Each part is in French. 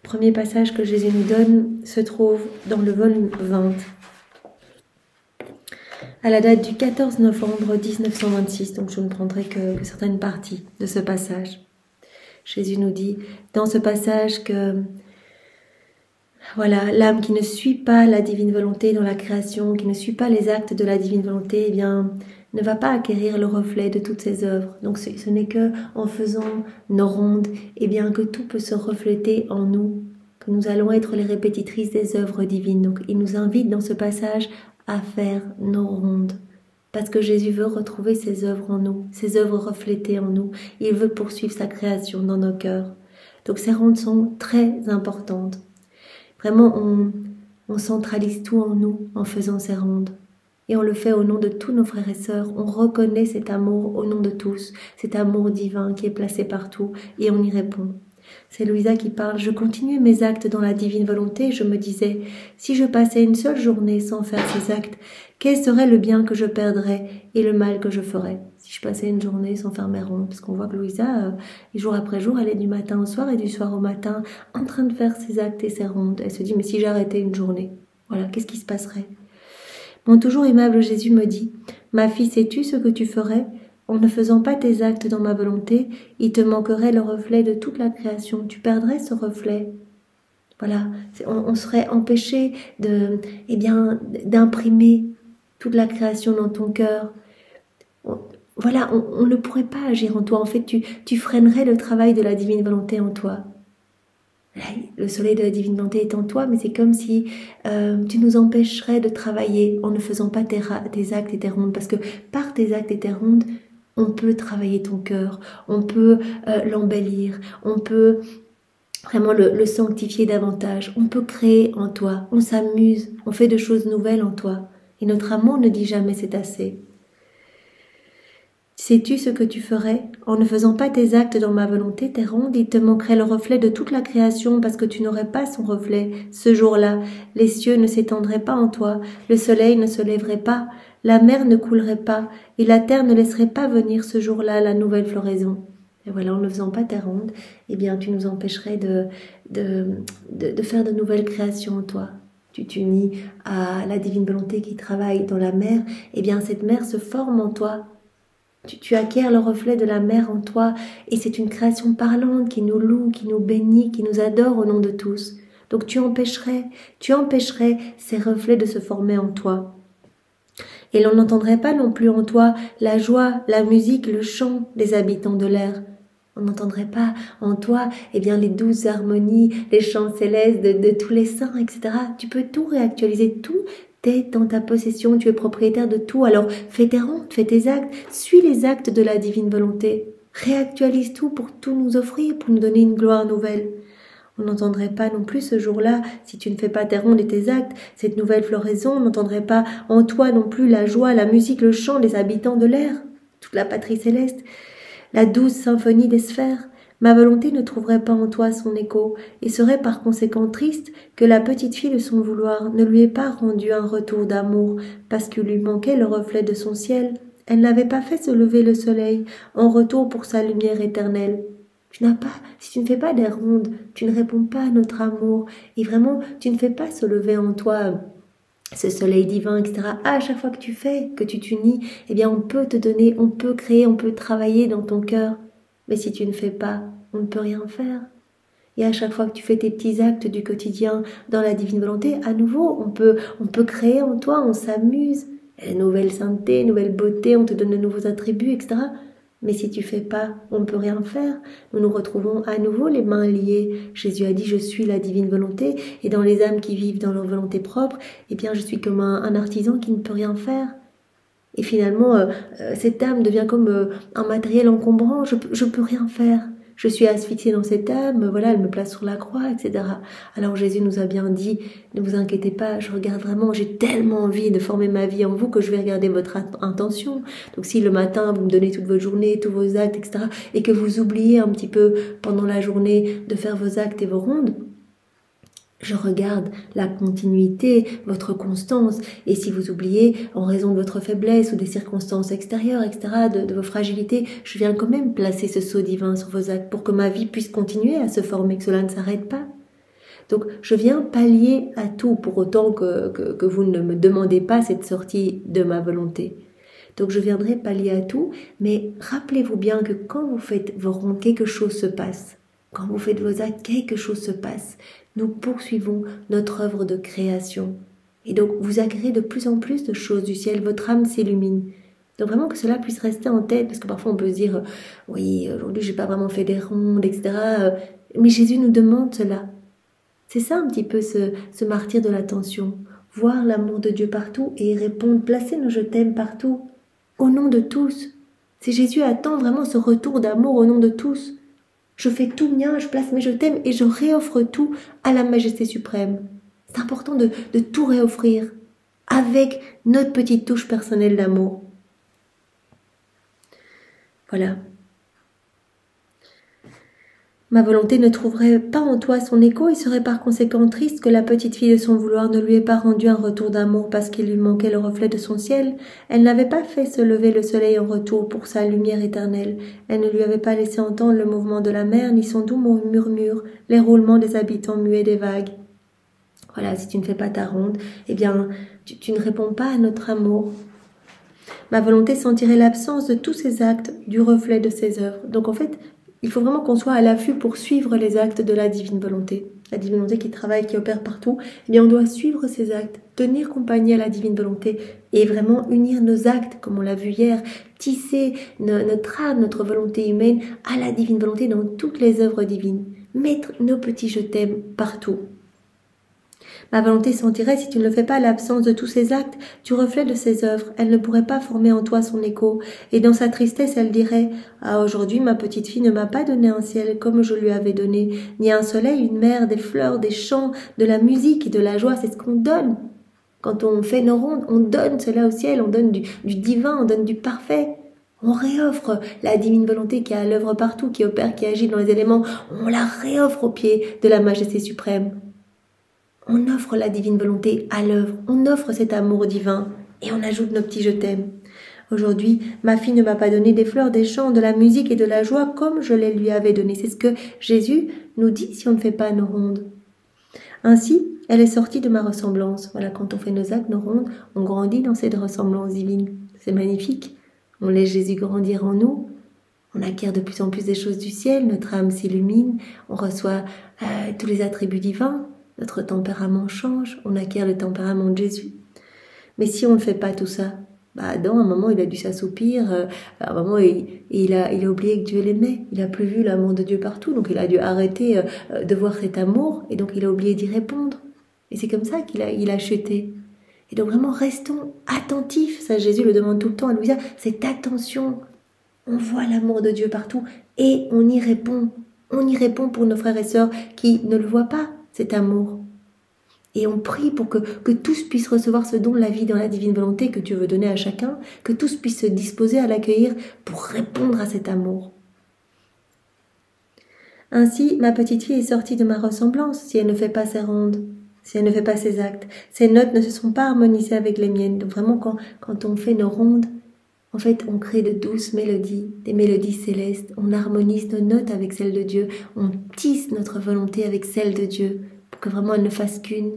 Premier passage que Jésus nous donne se trouve dans le volume 20, à la date du 14 novembre 1926, donc je ne prendrai que certaines parties de ce passage. Jésus nous dit dans ce passage que voilà, l'âme qui ne suit pas la divine volonté dans la création, qui ne suit pas les actes de la divine volonté, eh bien, ne va pas acquérir le reflet de toutes ses œuvres. Donc ce n'est que en faisant nos rondes, eh bien, que tout peut se refléter en nous, que nous allons être les répétitrices des œuvres divines. Donc il nous invite dans ce passage à faire nos rondes, parce que Jésus veut retrouver ses œuvres en nous, ses œuvres reflétées en nous. Il veut poursuivre sa création dans nos cœurs. Donc ces rondes sont très importantes. Vraiment, on centralise tout en nous en faisant ces rondes. Et on le fait au nom de tous nos frères et sœurs. On reconnaît cet amour au nom de tous, cet amour divin qui est placé partout, et on y répond. C'est Louisa qui parle. Je continuais mes actes dans la divine volonté et je me disais, si je passais une seule journée sans faire ces actes, quel serait le bien que je perdrais et le mal que je ferais? Si je passais une journée sans faire mes rondes, parce qu'on voit que Louisa, jour après jour, elle est du matin au soir et du soir au matin en train de faire ses actes et ses rondes. Elle se dit, mais si j'arrêtais une journée, voilà, qu'est-ce qui se passerait? Mon toujours aimable Jésus me dit, ma fille, sais-tu ce que tu ferais? En ne faisant pas tes actes dans ma volonté, il te manquerait le reflet de toute la création. Tu perdrais ce reflet. Voilà, on serait empêché d'imprimer toute la création dans ton cœur. On ne pourrait pas agir en toi. En fait, tu freinerais le travail de la divine volonté en toi. Le soleil de la divine volonté est en toi, mais c'est comme si tu nous empêcherais de travailler en ne faisant pas tes actes et tes rondes. Parce que par tes actes et tes rondes, on peut travailler ton cœur, on peut l'embellir, on peut vraiment le sanctifier davantage, on peut créer en toi, on s'amuse, on fait de choses nouvelles en toi. Et notre amour ne dit jamais c'est assez. Sais-tu ce que tu ferais? En ne faisant pas tes actes dans ma volonté, tes rondes, il te manquerait le reflet de toute la création parce que tu n'aurais pas son reflet. Ce jour-là, les cieux ne s'étendraient pas en toi, le soleil ne se lèverait pas, la mer ne coulerait pas et la terre ne laisserait pas venir ce jour-là la nouvelle floraison. Et voilà, en ne faisant pas tes rondes, eh bien, tu nous empêcherais de faire de nouvelles créations en toi. Tu t'unis à la divine volonté qui travaille dans la mer, eh bien, cette mer se forme en toi. Tu acquiers le reflet de la mer en toi et c'est une création parlante qui nous loue, qui nous bénit, qui nous adore au nom de tous. Donc tu empêcherais ces reflets de se former en toi. Et l'on n'entendrait pas non plus en toi la joie, la musique, le chant des habitants de l'air. On n'entendrait pas en toi les douces harmonies, les chants célestes de tous les saints, etc. Tu peux tout réactualiser, tout t'es dans ta possession, tu es propriétaire de tout. Alors fais tes rondes, fais tes actes, suis les actes de la divine volonté. Réactualise tout pour tout nous offrir, pour nous donner une gloire nouvelle. On n'entendrait pas non plus ce jour-là, si tu ne fais pas tes rondes et tes actes, cette nouvelle floraison, on n'entendrait pas en toi non plus la joie, la musique, le chant des habitants de l'air, toute la patrie céleste, la douce symphonie des sphères. Ma volonté ne trouverait pas en toi son écho, et serait par conséquent triste que la petite fille de son vouloir ne lui ait pas rendu un retour d'amour, parce qu'il lui manquait le reflet de son ciel. Elle n'avait pas fait se lever le soleil en retour pour sa lumière éternelle. Si tu ne fais pas des rondes, tu ne réponds pas à notre amour, et vraiment, tu ne fais pas se lever en toi ce soleil divin, etc. À chaque fois que tu fais, que tu t'unis, eh bien, on peut te donner, on peut créer, on peut travailler dans ton cœur. Mais si tu ne fais pas, on ne peut rien faire. Et à chaque fois que tu fais tes petits actes du quotidien dans la divine volonté, à nouveau, on peut créer en toi, on s'amuse. Nouvelle sainteté, nouvelle beauté, on te donne de nouveaux attributs, etc. Mais si tu fais pas, on ne peut rien faire. Nous nous retrouvons à nouveau les mains liées. Jésus a dit, je suis la divine volonté. Et dans les âmes qui vivent dans leur volonté propre, eh bien, je suis comme un artisan qui ne peut rien faire. Et finalement, cette âme devient comme un matériel encombrant. Je peux rien faire. Je suis asphyxiée dans cette âme, voilà, elle me place sur la croix, etc. Alors Jésus nous a bien dit, ne vous inquiétez pas, je regarde vraiment, j'ai tellement envie de former ma vie en vous que je vais regarder votre intention. Donc si le matin, vous me donnez toute votre journée, tous vos actes, etc., et que vous oubliez un petit peu pendant la journée de faire vos actes et vos rondes, je regarde la continuité, votre constance, et si vous oubliez, en raison de votre faiblesse ou des circonstances extérieures, etc., de vos fragilités, je viens quand même placer ce sceau divin sur vos actes pour que ma vie puisse continuer à se former, que cela ne s'arrête pas. Donc, je viens pallier à tout, pour autant que vous ne me demandez pas cette sortie de ma volonté. Donc, je viendrai pallier à tout, mais rappelez-vous bien que quand vous faites vos rondes, quelque chose se passe. Quand vous faites vos actes, quelque chose se passe. Nous poursuivons notre œuvre de création. Et donc, vous agréez de plus en plus de choses du ciel, votre âme s'illumine. Donc vraiment que cela puisse rester en tête, parce que parfois on peut se dire « Oui, aujourd'hui j'ai pas vraiment fait des rondes, etc. » Mais Jésus nous demande cela. C'est ça un petit peu ce martyr de l'attention. Voir l'amour de Dieu partout et y répondre, placer nos « je t'aime » partout, au nom de tous. C'est Jésus attend vraiment ce retour d'amour au nom de tous. Je fais tout mien, je place mes « je t'aime » et je réoffre tout à la majesté suprême. C'est important de tout réoffrir avec notre petite touche personnelle d'amour. Voilà. Ma volonté ne trouverait pas en toi son écho et serait par conséquent triste que la petite fille de son vouloir ne lui ait pas rendu un retour d'amour parce qu'il lui manquait le reflet de son ciel. Elle n'avait pas fait se lever le soleil en retour pour sa lumière éternelle. Elle ne lui avait pas laissé entendre le mouvement de la mer ni son doux murmure, les roulements des habitants muets des vagues. Voilà, si tu ne fais pas ta ronde, eh bien, tu ne réponds pas à notre amour. Ma volonté sentirait l'absence de tous ces actes, du reflet de ses œuvres. Donc en fait, il faut vraiment qu'on soit à l'affût pour suivre les actes de la divine volonté. La divine volonté qui travaille, qui opère partout, eh bien on doit suivre ces actes, tenir compagnie à la divine volonté et vraiment unir nos actes, comme on l'a vu hier, tisser notre âme, notre volonté humaine à la divine volonté dans toutes les œuvres divines. Mettre nos petits je t'aime partout. Ma volonté sentirait, si tu ne le fais pas, l'absence de tous ces actes, du reflet de ses œuvres. Elle ne pourrait pas former en toi son écho. Et dans sa tristesse, elle dirait « Ah, aujourd'hui, ma petite fille ne m'a pas donné un ciel comme je lui avais donné, ni un soleil, une mer, des fleurs, des chants, de la musique et de la joie. » C'est ce qu'on donne. Quand on fait nos rondes, on donne cela au ciel, on donne du divin, on donne du parfait. On réoffre la divine volonté qui est à l'œuvre partout, qui opère, qui agit dans les éléments. On la réoffre au pied de la majesté suprême. On offre la divine volonté à l'œuvre, on offre cet amour divin et on ajoute nos petits je t'aime. Aujourd'hui, ma fille ne m'a pas donné des fleurs, des chants, de la musique et de la joie comme je les lui avais donné. C'est ce que Jésus nous dit si on ne fait pas nos rondes. Ainsi, elle est sortie de ma ressemblance. Voilà, quand on fait nos actes, nos rondes, on grandit dans cette ressemblance divine. C'est magnifique. On laisse Jésus grandir en nous. On acquiert de plus en plus des choses du ciel, notre âme s'illumine, on reçoit tous les attributs divins. Notre tempérament change, on acquiert le tempérament de Jésus. Mais si on ne fait pas tout ça, Adam, à un moment, il a dû s'assoupir, à un moment, il a oublié que Dieu l'aimait. Il n'a plus vu l'amour de Dieu partout, donc il a dû arrêter de voir cet amour, et donc il a oublié d'y répondre. Et c'est comme ça qu'il a chuté. Et donc vraiment, restons attentifs. Ça, Jésus le demande tout le temps à Louisa, cette attention. On voit l'amour de Dieu partout, et on y répond. On y répond pour nos frères et sœurs qui ne le voient pas, cet amour. Et on prie pour que tous puissent recevoir ce don de la vie dans la divine volonté que Dieu veut donner à chacun, que tous puissent se disposer à l'accueillir pour répondre à cet amour. Ainsi, ma petite fille est sortie de ma ressemblance si elle ne fait pas ses rondes, si elle ne fait pas ses actes. Ses notes ne se sont pas harmonisées avec les miennes. Donc vraiment, quand on fait nos rondes, en fait, on crée de douces mélodies, des mélodies célestes. On harmonise nos notes avec celles de Dieu. On tisse notre volonté avec celle de Dieu pour que vraiment elle ne fasse qu'une,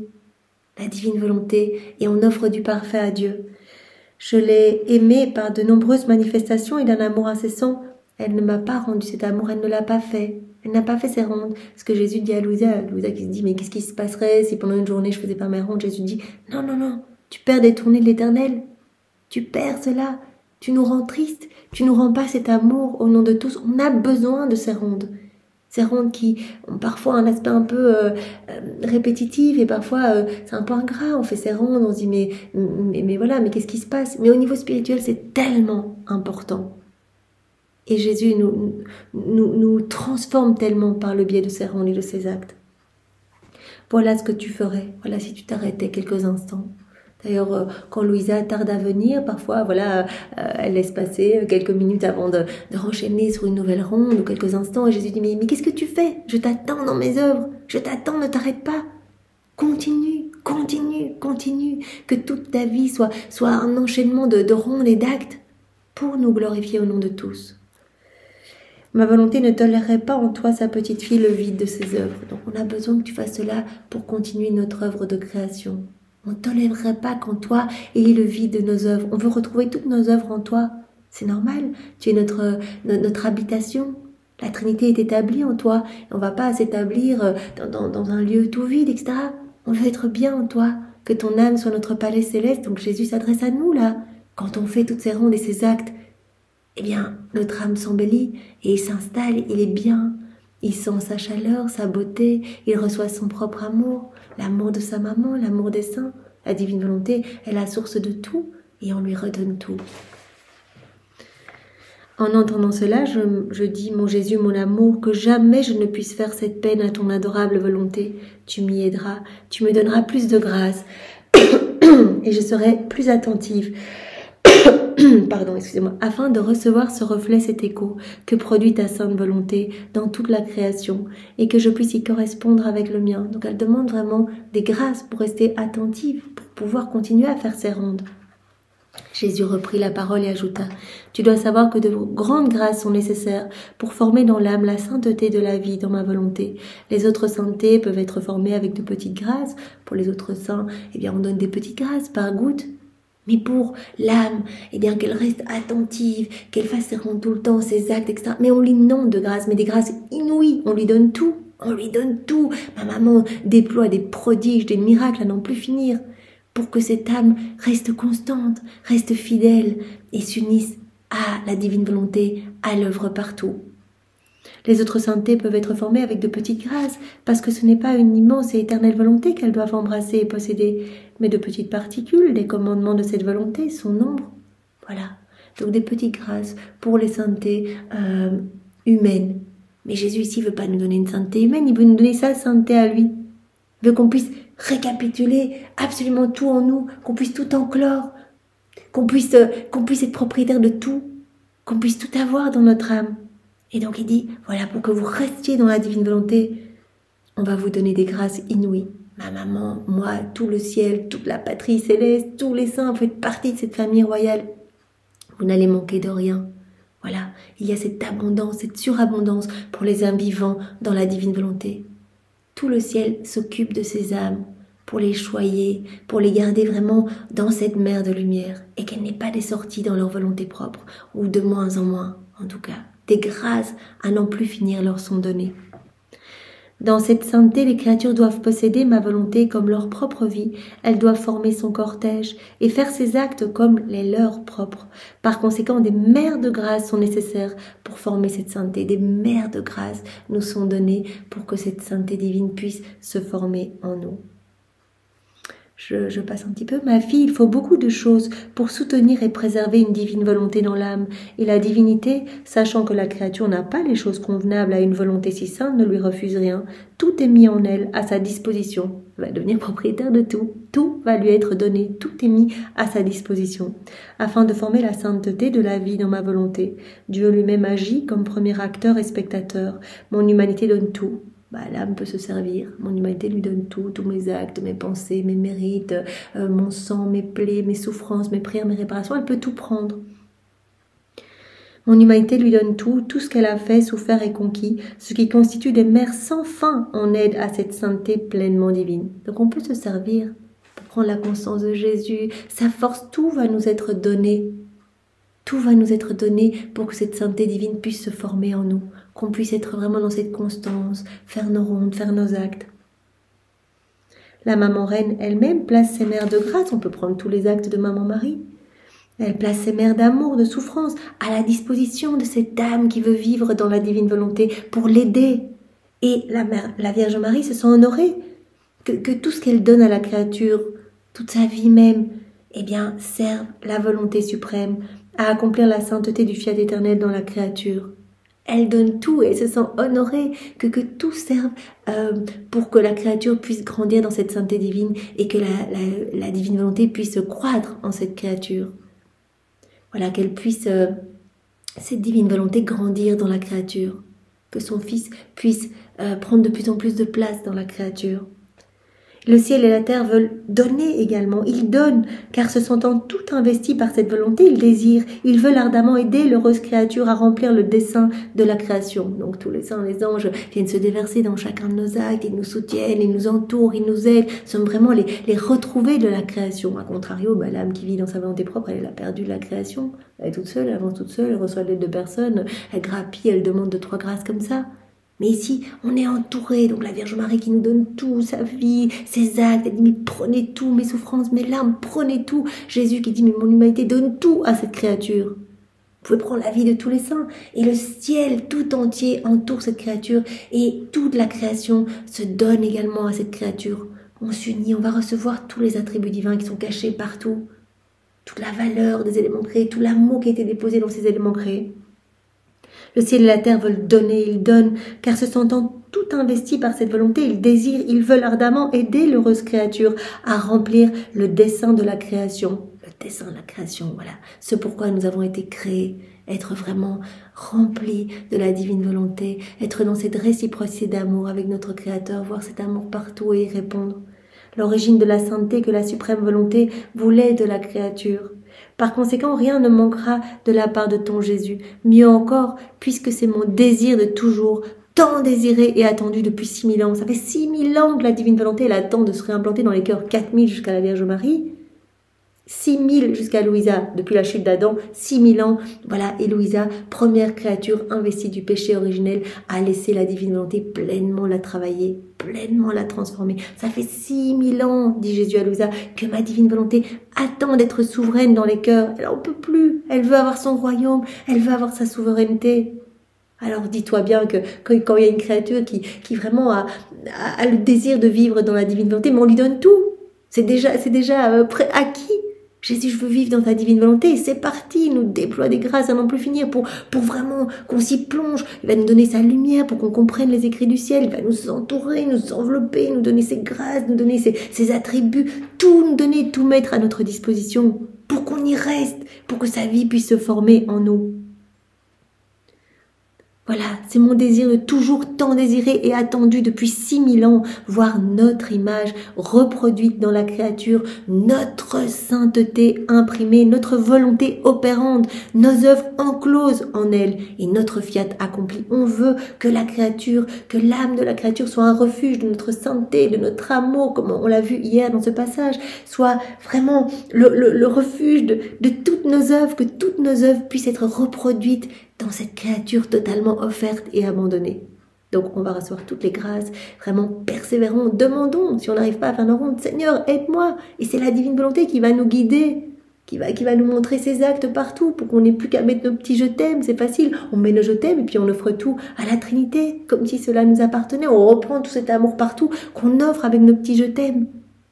la divine volonté, et on offre du parfait à Dieu. Je l'ai aimée par de nombreuses manifestations et d'un amour incessant. Elle ne m'a pas rendu cet amour, elle ne l'a pas fait. Elle n'a pas fait ses rondes. Ce que Jésus dit à Louisa qui se dit, mais qu'est-ce qui se passerait si pendant une journée je faisais pas mes rondes? Jésus dit, non, tu perds des tournées de l'Éternel. Tu perds cela. Tu nous rends tristes, tu nous rends pas cet amour au nom de tous. On a besoin de ces rondes. Ces rondes qui ont parfois un aspect un peu répétitif et parfois c'est un peu ingrat. On fait ces rondes, on se dit mais voilà, mais qu'est-ce qui se passe? Mais au niveau spirituel, c'est tellement important. Et Jésus nous transforme tellement par le biais de ces rondes et de ces actes. Voilà ce que tu ferais. Voilà si tu t'arrêtais quelques instants. D'ailleurs, quand Louisa tarde à venir, parfois, voilà, elle laisse passer quelques minutes avant de renchaîner sur une nouvelle ronde ou quelques instants. Et Jésus dit, mais qu'est-ce que tu fais? Je t'attends dans mes œuvres. Je t'attends, ne t'arrête pas. Continue. Que toute ta vie soit un enchaînement de rondes et d'actes pour nous glorifier au nom de tous. Ma volonté ne tolérerait pas en toi, sa petite fille, le vide de ses œuvres. Donc on a besoin que tu fasses cela pour continuer notre œuvre de création. On ne tolérerait pas qu'en toi il y ait le vide de nos œuvres. On veut retrouver toutes nos œuvres en toi. C'est normal, tu es notre habitation. La Trinité est établie en toi. On ne va pas s'établir dans un lieu tout vide, etc. On veut être bien en toi, que ton âme soit notre palais céleste. Donc Jésus s'adresse à nous là. Quand on fait toutes ces rondes et ces actes, eh bien, notre âme s'embellit et il s'installe, il est bien. Il sent sa chaleur, sa beauté, il reçoit son propre amour, l'amour de sa maman, l'amour des saints. La divine volonté est la source de tout et on lui redonne tout. En entendant cela, je dis, mon Jésus, mon amour, que jamais je ne puisse faire cette peine à ton adorable volonté. Tu m'y aideras, tu me donneras plus de grâce et je serai plus attentive. Pardon, excusez-moi, afin de recevoir ce reflet, cet écho que produit ta sainte volonté dans toute la création et que je puisse y correspondre avec le mien. Donc elle demande vraiment des grâces pour rester attentive, pour pouvoir continuer à faire ses rondes. Jésus reprit la parole et ajouta, « Tu dois savoir que de grandes grâces sont nécessaires pour former dans l'âme la sainteté de la vie dans ma volonté. Les autres saintetés peuvent être formées avec de petites grâces. Pour les autres saints, eh bien, on donne des petites grâces par gouttes. Mais pour l'âme, eh bien, qu'elle reste attentive, qu'elle fasse ses rondes tout le temps, ses actes, etc. Mais on lui inonde de grâces, mais des grâces inouïes. On lui donne tout. On lui donne tout. Ma maman déploie des prodiges, des miracles à n'en plus finir, pour que cette âme reste constante, reste fidèle et s'unisse à la divine volonté, à l'œuvre partout. Les autres saintetés peuvent être formées avec de petites grâces, parce que ce n'est pas une immense et éternelle volonté qu'elles doivent embrasser et posséder, mais de petites particules, des commandements de cette volonté, son nombre. Voilà, donc des petites grâces pour les saintetés humaines. Mais Jésus ici ne veut pas nous donner une sainteté humaine, il veut nous donner sa sainteté à lui. Il veut qu'on puisse récapituler absolument tout en nous, qu'on puisse tout enclore, qu'on puisse être propriétaire de tout, qu'on puisse tout avoir dans notre âme. Et donc il dit, voilà, pour que vous restiez dans la divine volonté, on va vous donner des grâces inouïes. Ma maman, moi, tout le ciel, toute la patrie céleste, tous les saints, vous faites partie de cette famille royale. Vous n'allez manquer de rien. Voilà, il y a cette abondance, cette surabondance pour les âmes vivants dans la divine volonté. Tout le ciel s'occupe de ces âmes pour les choyer, pour les garder vraiment dans cette mer de lumière et qu'elles n'aient pas des sorties dans leur volonté propre, ou de moins en moins, en tout cas. Des grâces à n'en plus finir leur sont données. Dans cette sainteté, les créatures doivent posséder ma volonté comme leur propre vie, elles doivent former son cortège et faire ses actes comme les leurs propres. Par conséquent, des mers de grâce sont nécessaires pour former cette sainteté. Des mers de grâce nous sont données pour que cette sainteté divine puisse se former en nous. Je passe un petit peu. Ma fille, il faut beaucoup de choses pour soutenir et préserver une divine volonté dans l'âme. Et la divinité, sachant que la créature n'a pas les choses convenables à une volonté si sainte, ne lui refuse rien. Tout est mis en elle, à sa disposition. Elle va devenir propriétaire de tout. Tout va lui être donné. Tout est mis à sa disposition. Afin de former la sainteté de la vie dans ma volonté. Dieu lui-même agit comme premier acteur et spectateur. Mon humanité donne tout. L'âme peut se servir, mon humanité lui donne tout, tous mes actes, mes pensées, mes mérites, mon sang, mes plaies, mes souffrances, mes prières, mes réparations, elle peut tout prendre. Mon humanité lui donne tout, tout ce qu'elle a fait, souffert et conquis, ce qui constitue des mers sans fin en aide à cette sainteté pleinement divine. Donc on peut se servir pour prendre la conscience de Jésus, sa force, tout va nous être donné. Tout va nous être donné pour que cette sainteté divine puisse se former en nous, qu'on puisse être vraiment dans cette constance, faire nos rondes, faire nos actes. La maman reine elle-même place ses mers de grâce, on peut prendre tous les actes de maman Marie. Elle place ses mers d'amour, de souffrance, à la disposition de cette âme qui veut vivre dans la divine volonté pour l'aider. Et la Vierge Marie se sent honorée que tout ce qu'elle donne à la créature, toute sa vie même, eh bien, serve la volonté suprême à accomplir la sainteté du fiat éternel dans la créature. Elle donne tout et elle se sent honorée que tout serve pour que la créature puisse grandir dans cette sainteté divine et que la divine volonté puisse croître en cette créature. Voilà, qu'elle puisse, cette divine volonté, grandir dans la créature, que son Fils puisse prendre de plus en plus de place dans la créature. Le ciel et la terre veulent donner également. Ils donnent, car se sentant tout investis par cette volonté, ils désirent. Ils veulent ardemment aider l'heureuse créature à remplir le dessein de la création. Donc tous les saints, les anges viennent se déverser dans chacun de nos actes. Ils nous soutiennent, ils nous entourent, ils nous aident. Nous sommes vraiment les retrouvés de la création. A contrario, l'âme qui vit dans sa volonté propre, elle a perdu de la création. Elle est toute seule, elle avance toute seule, elle reçoit l'aide de personne. Elle grappille, elle demande 2-3 grâces comme ça. Mais ici, on est entouré, donc la Vierge Marie qui nous donne tout, sa vie, ses actes, elle dit mais prenez tout, mes souffrances, mes larmes, prenez tout. Jésus qui dit mais mon humanité donne tout à cette créature. Vous pouvez prendre la vie de tous les saints et le ciel tout entier entoure cette créature et toute la création se donne également à cette créature. On s'unit, on va recevoir tous les attributs divins qui sont cachés partout, toute la valeur des éléments créés, tout l'amour qui a été déposé dans ces éléments créés. Le ciel et la terre veulent donner, ils donnent, car se sentant tout investis par cette volonté, ils désirent, ils veulent ardemment aider l'heureuse créature à remplir le dessein de la création. Le dessein de la création, voilà. Ce pourquoi nous avons été créés, être vraiment remplis de la divine volonté, être dans cette réciprocité d'amour avec notre Créateur, voir cet amour partout et y répondre. L'origine de la sainteté que la suprême volonté voulait de la créature. Par conséquent, rien ne manquera de la part de ton Jésus. Mieux encore, puisque c'est mon désir de toujours, tant désiré et attendu depuis 6000 ans. Ça fait 6000 ans que la divine volonté elle attend de se réimplanter dans les cœurs, 4000 jusqu'à la Vierge Marie, 6000 jusqu'à Louisa, depuis la chute d'Adam, 6000 ans. Voilà, et Louisa, première créature investie du péché originel, a laissé la divine volonté pleinement la travailler, pleinement la transformer. Ça fait 6000 ans, dit Jésus à Louisa, que ma divine volonté attend d'être souveraine dans les cœurs. Elle n'en peut plus, elle veut avoir son royaume, elle veut avoir sa souveraineté. Alors dis-toi bien que quand il y a une créature qui vraiment a le désir de vivre dans la divine volonté, mais on lui donne tout. C'est déjà acquis. Jésus, je veux vivre dans ta divine volonté. Et c'est parti, il nous déploie des grâces à n'en plus finir pour vraiment qu'on s'y plonge. Il va nous donner sa lumière pour qu'on comprenne les écrits du ciel. Il va nous entourer, nous envelopper, nous donner ses grâces, nous donner ses attributs. Tout nous donner, tout mettre à notre disposition pour qu'on y reste, pour que sa vie puisse se former en nous. Voilà, c'est mon désir de toujours tant désiré et attendu depuis 6000 ans, voir notre image reproduite dans la créature, notre sainteté imprimée, notre volonté opérante, nos œuvres encloses en elle et notre fiat accompli. On veut que la créature, que l'âme de la créature soit un refuge de notre sainteté, de notre amour, comme on l'a vu hier dans ce passage, soit vraiment le refuge de toutes nos œuvres, que toutes nos œuvres puissent être reproduites dans cette créature totalement offerte et abandonnée. Donc on va recevoir toutes les grâces, vraiment persévérons, demandons, si on n'arrive pas à faire nos rondes, Seigneur, aide-moi. Et c'est la divine volonté qui va nous guider, qui va nous montrer ses actes partout, pour qu'on n'ait plus qu'à mettre nos petits je t'aime, c'est facile. On met nos je t'aime et puis on offre tout à la Trinité, comme si cela nous appartenait. On reprend tout cet amour partout qu'on offre avec nos petits je t'aime.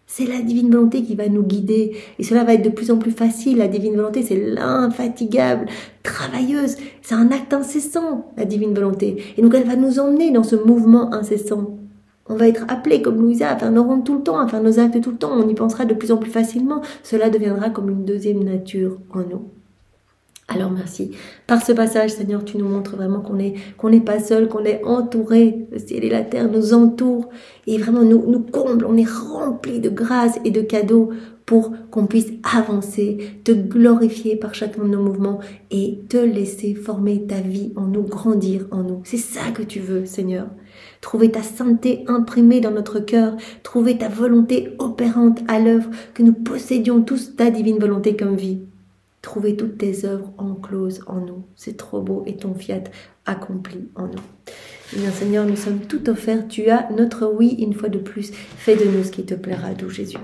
C'est la divine volonté qui va nous guider. Et cela va être de plus en plus facile. La divine volonté, c'est l'infatigable, travailleuse. C'est un acte incessant, la divine volonté. Et donc, elle va nous emmener dans ce mouvement incessant. On va être appelé, comme Louisa, à faire nos rondes tout le temps, à faire nos actes tout le temps. On y pensera de plus en plus facilement. Cela deviendra comme une deuxième nature en nous. Alors merci. Par ce passage, Seigneur, tu nous montres vraiment qu'on n'est pas seul, qu'on est entouré. Le ciel et la terre nous entourent et vraiment nous comblent. On est remplis de grâce et de cadeaux pour qu'on puisse avancer, te glorifier par chacun de nos mouvements et te laisser former ta vie en nous, grandir en nous. C'est ça que tu veux, Seigneur. Trouver ta sainteté imprimée dans notre cœur, trouver ta volonté opérante à l'œuvre, que nous possédions tous ta divine volonté comme vie. Trouver toutes tes œuvres encloses en nous. C'est trop beau et ton fiat accompli en nous. Eh bien, Seigneur, nous sommes tout offerts. Tu as notre oui une fois de plus. Fais de nous ce qui te plaira, doux Jésus.